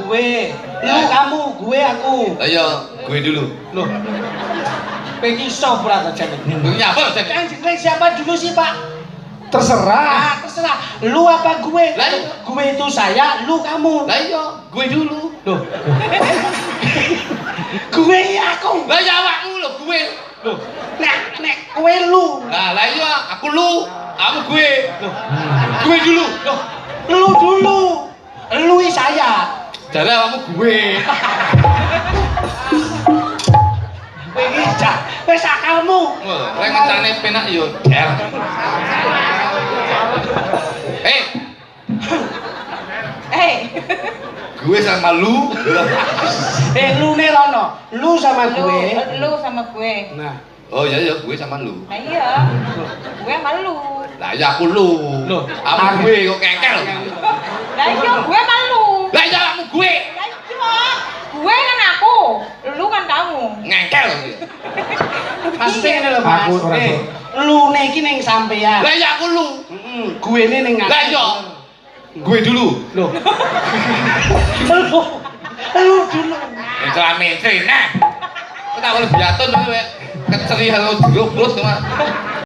gue? Lu kamu, gue aku. Ayo, gue dulu. Loh. Pengen sobrat aja nih. Nyapa aja. Kan siapa dulu sih, Pak? Terserah. Terserah. Lu apa gue? Lah, gue itu saya, lu kamu. Lah iya, gue dulu. Loh. Gue aku. Lah ya awakmu lho, gue. Loh. Nek gue lu. Lah iya, aku lu, kamu gue. Loh. Gue dulu. Loh. Lu dulu. Lu saya. Jare awakmu gue. Kowe iki wis akalmu. Lek ngecane penak yo der. Gue sama lu. Lu ne rono. Lu sama gue. Lu sama gue. Nah. Oh iya ya, gue sama lu. Nah iya. Gue sama lu. Lah ya aku lu. Loh, Aku gue kok kengkel. Lah iya gue sama lu. Lah ya kamu gue. Lah iya. Gue kan aku, lu kan kamu. Ngengkel. Maksudnya ngene lho, Mas. Aku ora, Lu ne iki ning sampean. Lah ya aku lu. Heeh. Gue ne ning Lah iya. Gue dulu. Loh. Lu dulu. Mentra-mentri nah. Kita kalau biatun kowe keceri halo jeruk terus mah.